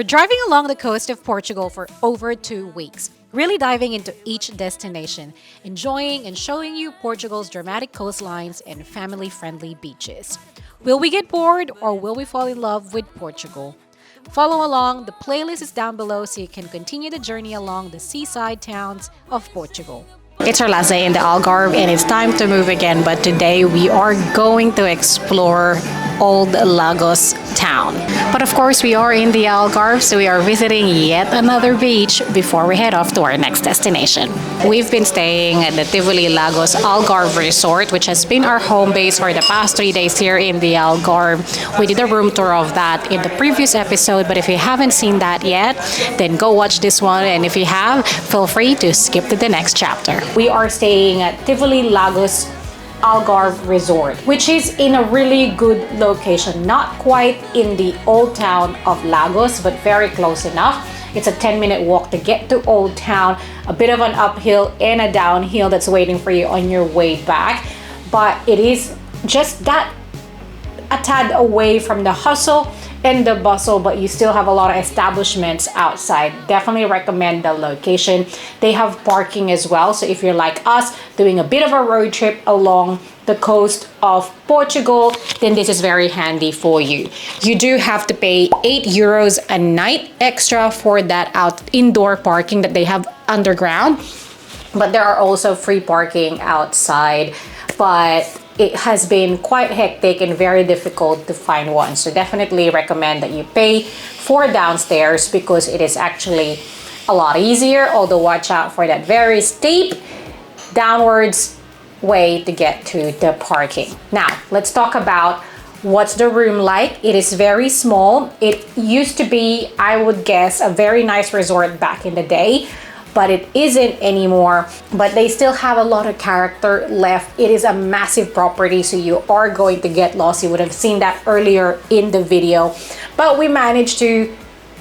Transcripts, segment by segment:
We're driving along the coast of Portugal for over 2 weeks, really diving into each destination, enjoying and showing you Portugal's dramatic coastlines and family friendly beaches. Will we get bored or will we fall in love with Portugal? Follow along, the playlist is down below so you can continue the journey along the seaside towns of Portugal. It's our last day in the Algarve and it's time to move again, but today we are going to explore Old Lagos town. But of course we are in the Algarve, so we are visiting yet another beach before we head off to our next destination. We've been staying at the Tivoli Lagos Algarve Resort, which has been our home base for the past 3 days here in the Algarve. We did a room tour of that in the previous episode, but if you haven't seen that yet, then go watch this one, and if you have, feel free to skip to the next chapter. We are staying at Tivoli Lagos Algarve Resort, which is in a really good location, not quite in the old town of Lagos, but very close enough. It's a 10-minute walk to get to Old Town, a bit of an uphill and a downhill that's waiting for you on your way back, but it is just that a tad away from the hustle and the bustle, but you still have a lot of establishments outside. Definitely recommend the location. They have parking as well, so if you're like us doing a bit of a road trip along the coast of Portugal, then this is very handy for you. You do have to pay €8 a night extra for that indoor parking that they have underground, but there are also free parking outside, but it has been quite hectic and very difficult to find one. So definitely recommend that you pay for downstairs because it is actually a lot easier, although watch out for that very steep downwards way to get to the parking. Now, let's talk about what's the room like. It is very small. It used to be, I would guess, a very nice resort back in the day, but it isn't anymore. But they still have a lot of character left. It is a massive property, so you are going to get lost. You would have seen that earlier in the video, but we managed to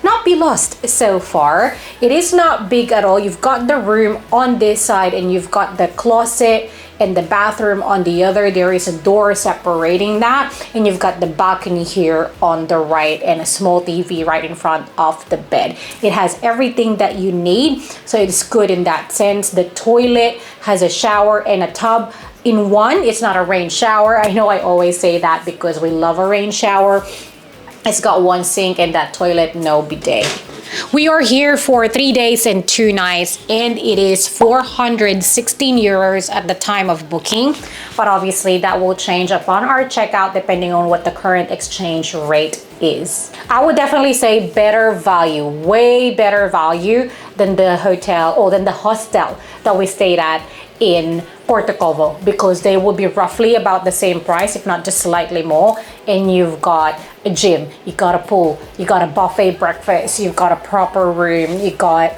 not be lost so far. It is not big at all. You've got the room on this side and you've got the closet and the bathroom on the other. There is a door separating that, and you've got the balcony here on the right and a small TV right in front of the bed. It has everything that you need, so it's good in that sense. The toilet has a shower and a tub in one. It's not a rain shower. I know I always say that because we love a rain shower. It's got one sink and that toilet, no bidet. We are here for 3 days and 2 nights, and it is €416 at the time of booking, but obviously that will change upon our checkout depending on what the current exchange rate is. I would definitely say better value, way better value than the hotel or than the hostel that we stayed at in Portugal, because they will be roughly about the same price, if not just slightly more, and you've got a gym, you got a pool, you got a buffet breakfast, you've got a proper room, you got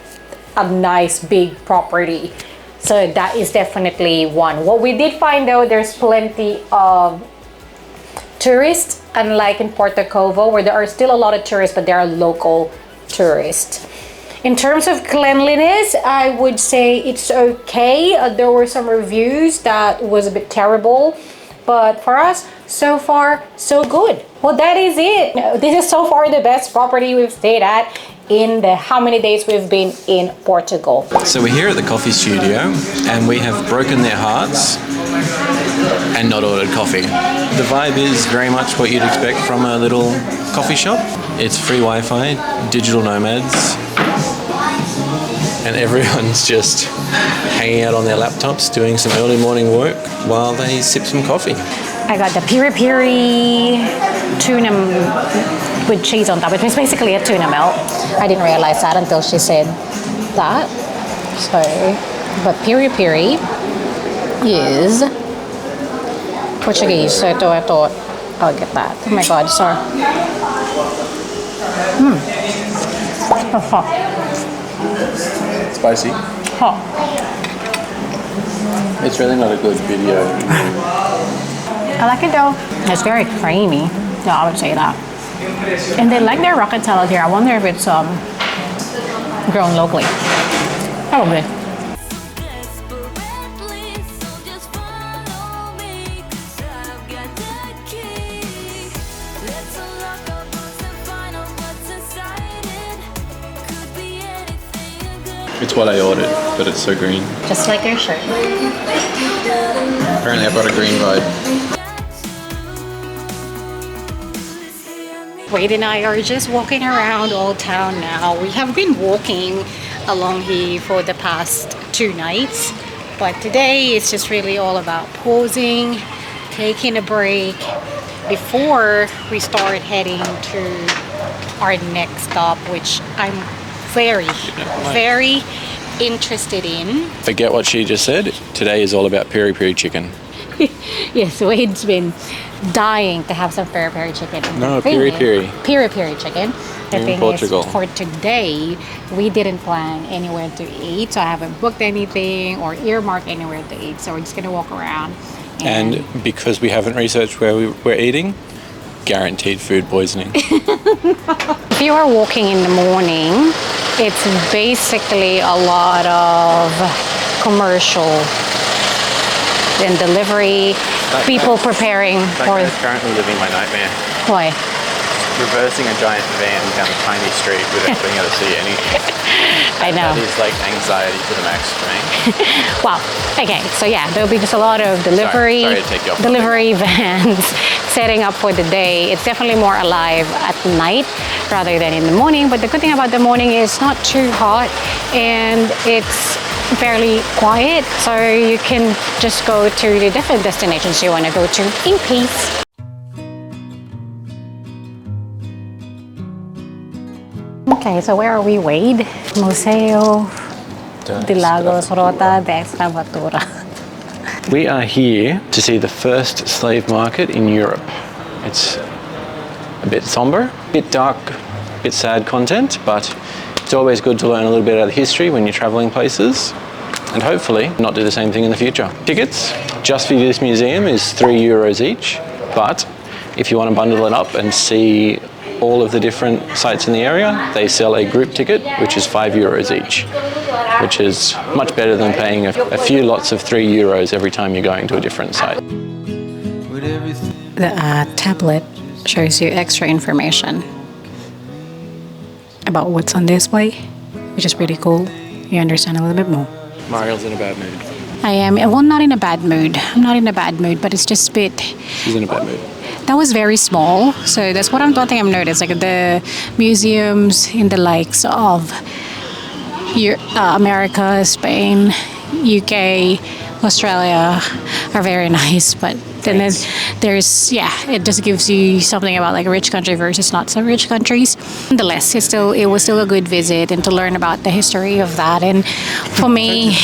a nice big property. So that is definitely one. What we did find though, there's plenty of tourists, unlike in Portugal where there are still a lot of tourists, but there are local tourists. In terms of cleanliness, I would say it's okay. There were some reviews that was a bit terrible, but for us, so far, so good. Well, that is it. This is so far the best property we've stayed at in the how many days we've been in Portugal. So we're here at the coffee studio and we have broken their hearts and not ordered coffee. The vibe is very much what you'd expect from a little coffee shop. It's free Wi-Fi, digital nomads, and everyone's just hanging out on their laptops doing some early morning work while they sip some coffee. I got the piri tuna with cheese on top. It was basically a tuna melt. I didn't realize that until she said that. So, but piri is Portuguese, so I thought I'll get that. Oh my god, sorry. Hot. Spicy. Hot. It's really not a good video. I like it though. It's very creamy. Yeah, I would say that. And they like their rocket salad here. I wonder if it's grown locally. Probably. It's what I ordered, but it's so green. Just like your shirt. Apparently I've got a green vibe. Wade and I are just walking around Old Town now. We have been walking along here for the past 2 nights, but today it's just really all about pausing, taking a break before we start heading to our next stop, which I'm very interested in. Forget what she just said. Today is all about peri chicken. Yes, Wade's been dying to have some peri chicken. No, peri. Peri chicken. The thing Portugal. is, for today, we didn't plan anywhere to eat, so I haven't booked anything or earmarked anywhere to eat. So we're just gonna walk around. And because we haven't researched where we're eating, guaranteed food poisoning. If you are walking in the morning, it's basically a lot of commercial and delivery, people preparing for. Currently living my nightmare. Why? Reversing a giant van down a tiny street without being able to see anything. I know. That is like anxiety to the max for me. Wow. Okay, so yeah, there'll be just a lot of delivery, Sorry to take you off delivery vans setting up for the day. It's definitely more alive at night rather than in the morning. But the good thing about the morning is it's not too hot and it's fairly quiet, so you can just go to the different destinations you want to go to in peace. Okay, so where are we, Wade? Museo de Lagos Rota de Extravatura. We are here to see the first slave market in Europe. It's a bit somber, a bit dark, a bit sad content, but it's always good to learn a little bit about the history when you're traveling places and hopefully not do the same thing in the future. Tickets just for this museum is €3 each, but if you want to bundle it up and see all of the different sites in the area, they sell a group ticket, which is €5 each, which is much better than paying a few lots of €3 every time you're going to a different site. The tablet shows you extra information about what's on display, which is pretty cool. You understand a little bit more. Mariel's in a bad mood. I am, well, not in a bad mood. I'm not in a bad mood, but it's just a bit. She's in a bad mood. That was very small, so that's one thing I've noticed. Like the museums in the likes of America, Spain, UK, Australia are very nice, but then there's it just gives you something about like a rich country versus not so rich countries. Nonetheless, it was still a good visit and to learn about the history of that. And for me,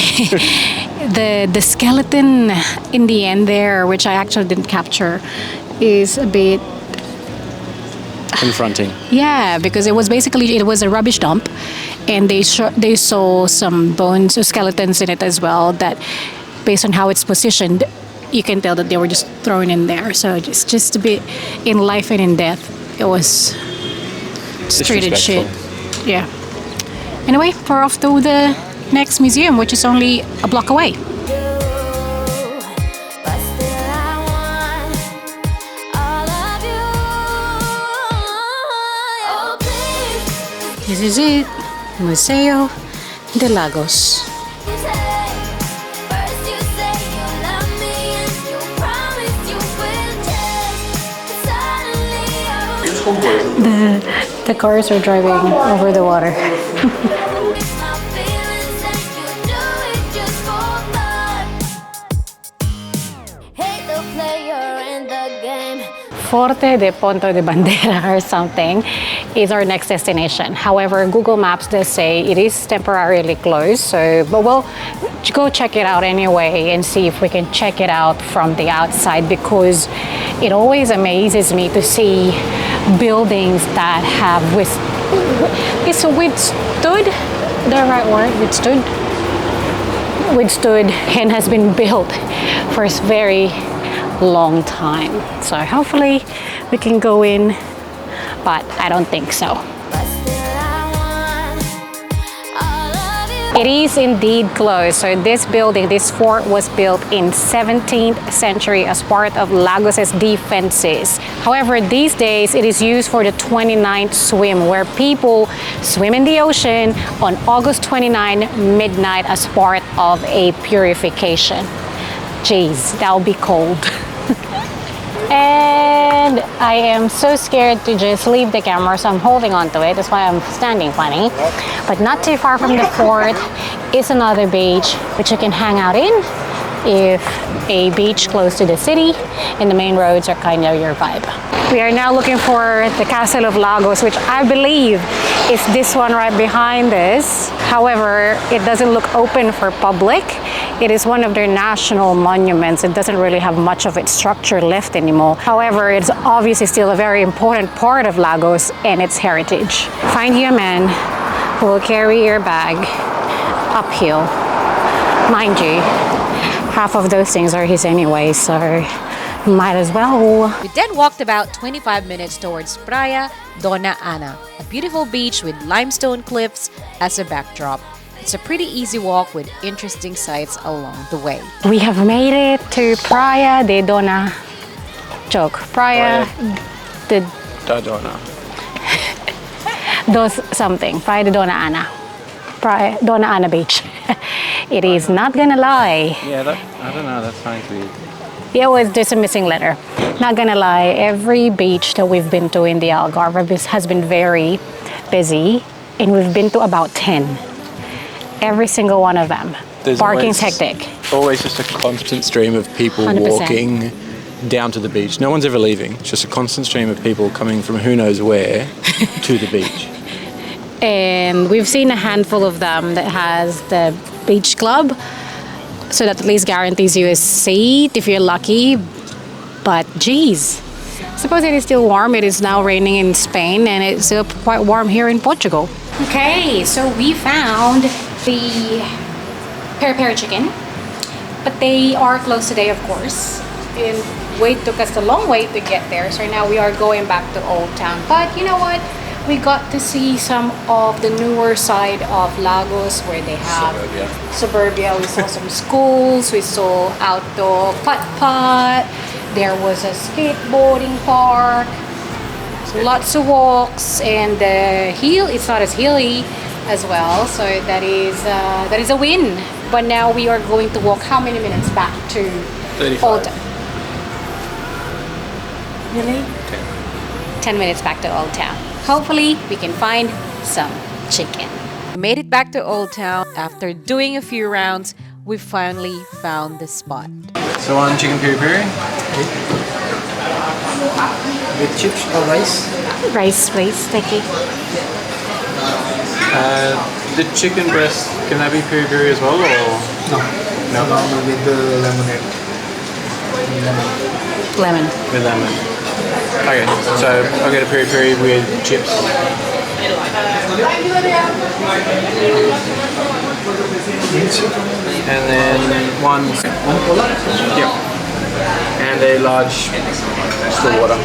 the skeleton in the end there, which I actually didn't capture, is a bit confronting. Yeah, because it was a rubbish dump, and they saw some bones or skeletons in it as well. That, based on how it's positioned, you can tell that they were just thrown in there. So just a bit in life and in death. It was treated shit. Yeah. Anyway, we're off to the next museum, which is only a block away. This is it, Museo de Lagos. The cars are driving over the water. Forte de Ponta de Bandeira or something is our next destination. However, Google Maps does say it is temporarily closed, but we'll go check it out anyway and see if we can check it out from the outside, because it always amazes me to see buildings that have withstood, the right word, withstood and has been built for a very long time. So hopefully we can go in, but I don't think so. It is indeed closed. So this building, this fort was built in 17th century as part of Lagos's defenses. However, these days it is used for the 29th swim, where people swim in the ocean on August 29 midnight as part of a purification. Jeez, that'll be cold. And I am so scared to just leave the camera, so I'm holding on to it. That's why I'm standing funny. But not too far from the fort is another beach which you can hang out in if a beach close to the city and the main roads are kind of your vibe. We are now looking for the Castle of Lagos, which I believe is this one right behind us. However, it doesn't look open for public. It is one of their national monuments. It doesn't really have much of its structure left anymore. However, it's obviously still a very important part of Lagos and its heritage. Find you a man who will carry your bag uphill. Mind you, half of those things are his anyway, so might as well. We then walked about 25 minutes towards Praia de Dona Ana, a beautiful beach with limestone cliffs as a backdrop. It's a pretty easy walk with interesting sights along the way. We have made it to Praia de Dona. Praia de Dona. Dos something. Praia de Dona Ana. Praia Dona Ana Beach. It is not gonna lie. Yeah, I don't know, that sounds weird. Yeah, there's a missing letter. Not gonna lie, every beach that we've been to in the Algarve has been very busy, and we've been to about 10. Every single one of them. Parking's hectic. Always just a constant stream of people 100%. walking down to the beach. No one's ever leaving. It's just a constant stream of people coming from who knows where to the beach. And we've seen a handful of them that has the beach club, so that at least guarantees you a seat if you're lucky. But geez, suppose it is still warm. It is now raining in Spain, and it's still quite warm here in Portugal. Okay, so we found the peri chicken, but they are closed today, of course. And took us a long way to get there, so now we are going back to Old Town. But you know what? We got to see some of the newer side of Lagos, where they have suburbia. We saw some schools, we saw outdoor putt-putt, there was a skateboarding park, lots of walks, and the hill, it's not as hilly as well, so that is a win. But now we are going to walk how many minutes back to 35. Old Town? Really? 10 minutes back to Old Town. Hopefully, we can find some chicken. We made it back to Old Town. After doing a few rounds, we finally found the spot. So on chicken peri peri? With chips or rice? Rice, please. Thank you. The chicken breast, can that be peri peri as well, or? No. Normal with the lemonade. Lemon. With lemon. Okay, so I'll get a peri peri with chips. And then one cola? Yeah. And a large still water.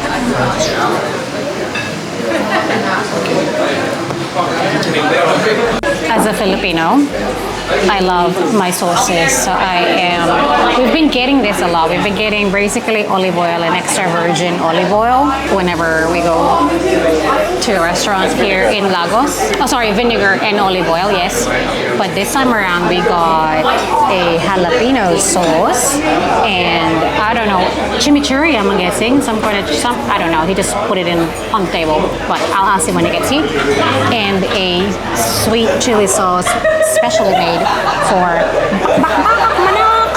As a Filipino, I love my sauces, so we've been getting this a lot. We've been getting basically olive oil and extra virgin olive oil whenever we go to restaurants here in Lagos. Oh, sorry, vinegar and olive oil, yes. But this time around, we got a jalapeno sauce and, I don't know, chimichurri, I'm guessing. I don't know, he just put it on the table, but I'll ask him when he gets here. And a sweet chili sauce specially made for manok.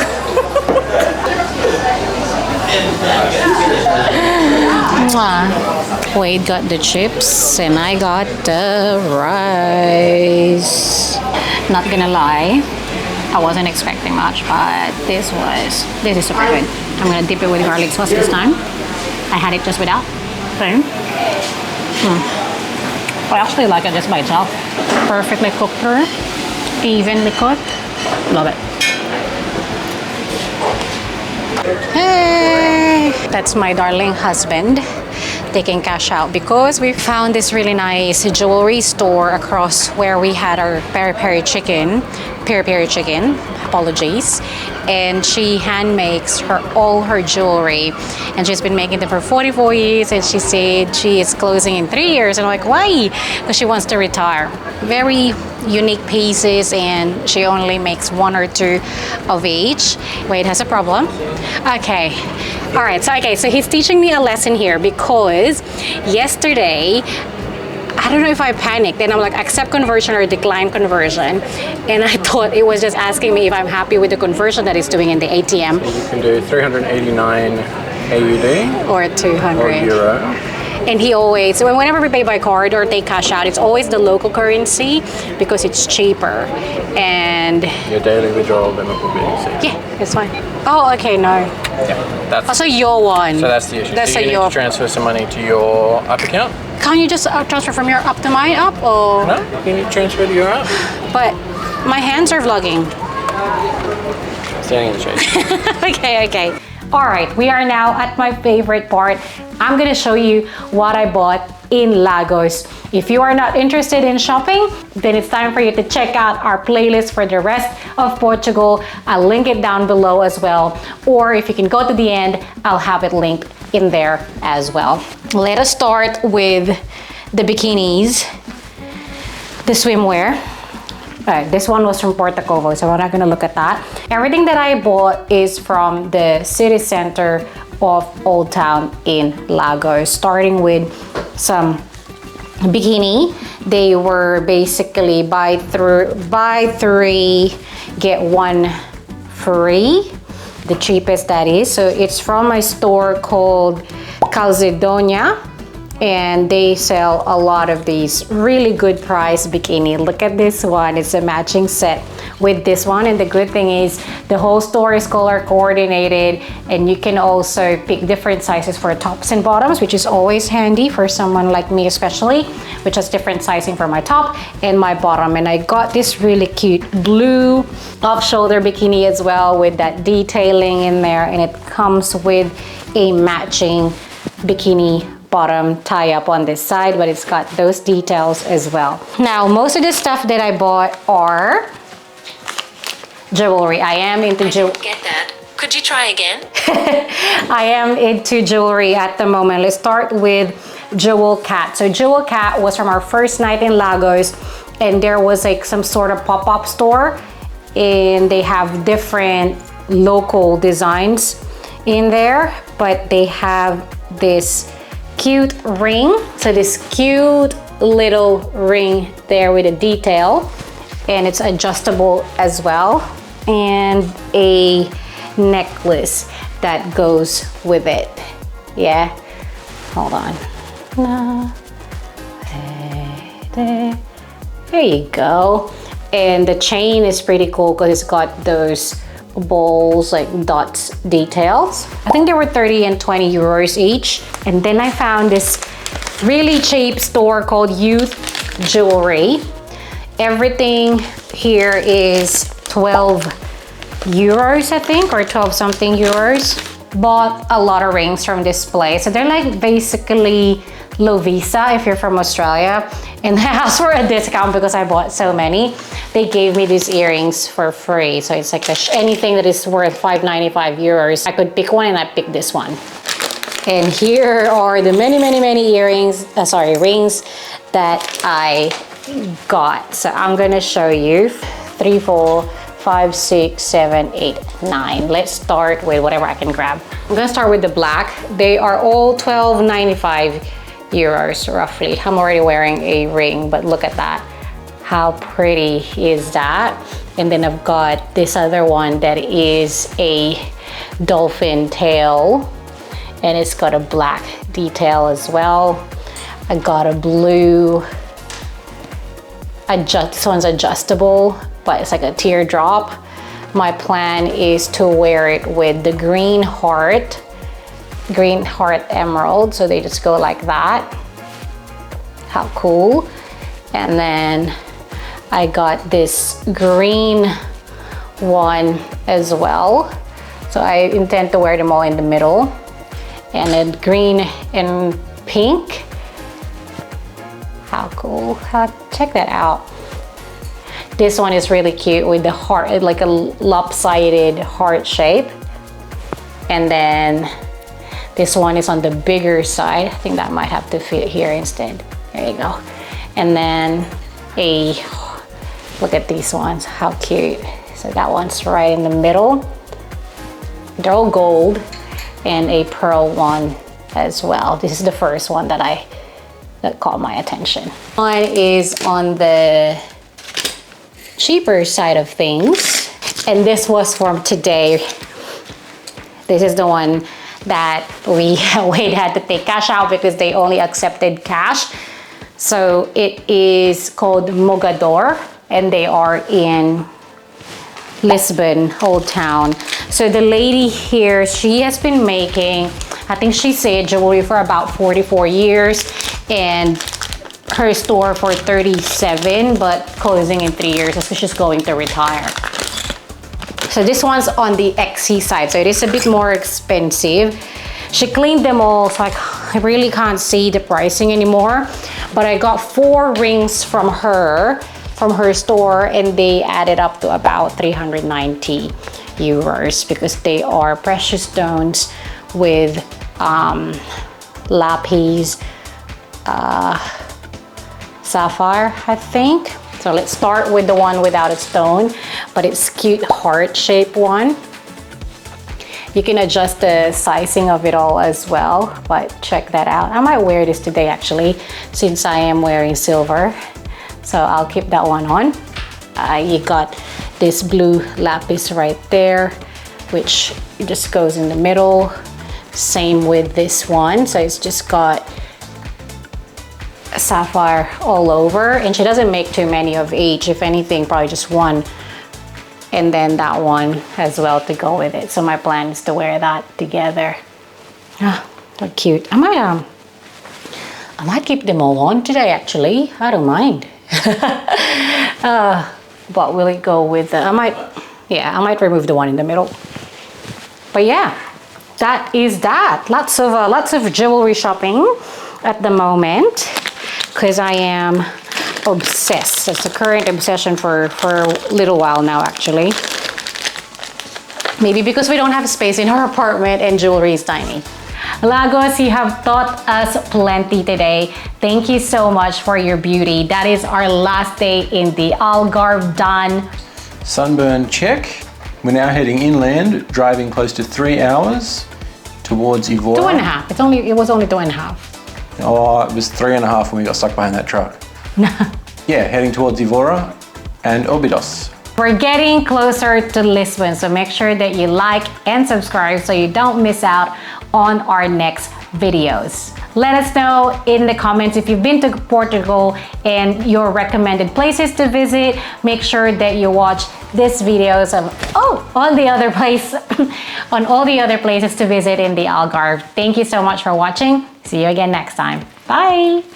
Wade got the chips and I got the rice. Not gonna lie, I wasn't expecting much, but this is super good. I'm gonna dip it with garlic sauce this time. I had it just without. I actually like it just by itself. Perfectly cooked through, evenly cooked. Love it. Hey! That's my darling husband. they can cash out, because we found this really nice jewelry store across where we had our peri chicken, apologies, and she hand makes all her jewelry, and she's been making them for 44 years, and she said she is closing in 3 years. And I'm like, why? Because she wants to retire. Very unique pieces, and she only makes 1 or 2 of each. Wait, has a problem. Okay, all right, so he's teaching me a lesson here, because yesterday I don't know if I panicked and I'm like, accept conversion or decline conversion, and I thought it was just asking me if I'm happy with the conversion that it's doing in the ATM. You can do 389 AUD or 200 or euro. And he always, whenever we pay by card or take cash out, it's always the local currency because it's cheaper. And Your daily withdrawal limit will be exceeded. yeah, it's fine. Oh, okay, no. Yeah, that's Also, your one. so that's the issue. That's so you need your. to transfer some money to your up account. Can't you just transfer from your up to my up, or? No, you need to transfer to your up. But my hands are vlogging. Standing in the shade. Okay. All right, we are now at my favorite part. I'm gonna show you what I bought in Lagos. If you are not interested in shopping, then it's time for you to check out our playlist for the rest of Portugal. I'll link it down below as well. Or if you can go to the end, I'll have it linked in there as well. Let us start with the bikinis, the swimwear. All right, this one was from Portugal, so we're not gonna look at that. Everything that I bought is from the city center of Old Town in Lagos, starting with some bikini. They were basically buy 3 get 1 free, the cheapest that is. So it's from a store called Calzedonia, and they sell a lot of these really good price bikini. Look at this one, it's a matching set with this one, and the good thing is the whole store is color coordinated, and you can also pick different sizes for tops and bottoms, which is always handy for someone like me especially, which has different sizing for my top and my bottom. And I got this really cute blue off-shoulder bikini as well with that detailing in there, and it comes with a matching bikini bottom tie up on this side, but it's got those details as well. Now, most of the stuff that I bought are jewelry. I am into jewelry. Get that. Could you try again? I am into jewelry at the moment. Let's start with Jewel Cat. So Jewel Cat was from our first night in Lagos, and there was like some sort of pop-up store, and they have different local designs in there, but they have this cute ring. So this cute little ring there with a detail, and it's adjustable as well, and a necklace that goes with it. Yeah, hold on. There you go. And the chain is pretty cool because it's got those balls, like dots details. I think they were 30 and 20 euros each. And then I found this really cheap store called Youth Jewelry. Everything here is 12 euros, I think, or 12 something euros. Bought a lot of rings from this place. So they're like basically Lovisa if you're from Australia. And I asked for a discount because I bought so many. They gave me these earrings for free. So it's like anything that is worth 5.95 euros. I could pick one, and I picked this one. And here are the many earrings, rings that I got. So I'm gonna show you 3, 4, 5, 6, 7, 8, 9. Let's start with whatever I can grab. I'm gonna start with the black. They are all 12.95 euros roughly. I'm already wearing a ring, but look at that. How pretty is that? And then I've got this other one that is a dolphin tail, and it's got a black detail as well. I got a blue, this one's adjustable, but it's like a teardrop. My plan is to wear it with the green heart emerald, so they just go like that. How cool. And then I got this green one as well, so I intend to wear them all in the middle. And then green and pink. How cool. Check that out. This one is really cute with the heart, like a lopsided heart shape. And then this one is on the bigger side. I think that might have to fit here instead. There you go. And then look at these ones, how cute. So that one's right in the middle. They're all gold, and a pearl one as well. This is the first one that caught my attention. One is on the cheaper side of things, and this was from today. This is the one that we had to take cash out because they only accepted cash. So it is called Mogador, and they are in Lisbon, Old Town. So the lady here, she has been making, I think she said, jewelry for about 44 years, and her store for 37, but closing in 3 years, so she's going to retire. So this one's on the XC side, so it is a bit more expensive. She cleaned them all, so I really can't see the pricing anymore. But I got 4 rings from her store, and they added up to about 390 euros because they are precious stones with lapis, sapphire, I think. So let's start with the one without a stone, but it's cute heart-shaped one. You can adjust the sizing of it all as well, but check that out. I might wear this today actually, since I am wearing silver. So I'll keep that one on. You got this blue lapis right there, which just goes in the middle. Same with this one. So it's just got sapphire all over, and she doesn't make too many of each. If anything, probably just one, and then that one as well to go with it. So my plan is to wear that together. Ah, so cute. I might keep them all on today actually. I don't mind. But will it go with the, I might remove the one in the middle. But yeah, that is that. Lots of jewelry shopping at the moment, because I am obsessed. It's a current obsession for a little while now actually. Maybe because we don't have space in our apartment and jewelry is tiny. Lagos, you have taught us plenty today. Thank you so much for your beauty. That is our last day in the Algarve done. Sunburn check. We're now heading inland, driving close to 3 hours towards Evora. 2.5. It was only 2.5. Oh, it was 3.5 when we got stuck behind that truck. Yeah, heading towards Evora and Óbidos. We're getting closer to Lisbon, so make sure that you like and subscribe so you don't miss out on our next videos. Let us know in the comments if you've been to Portugal and your recommended places to visit. Make sure that you watch this videos of on all the other places to visit in the Algarve. Thank you so much for watching. See you again next time. Bye.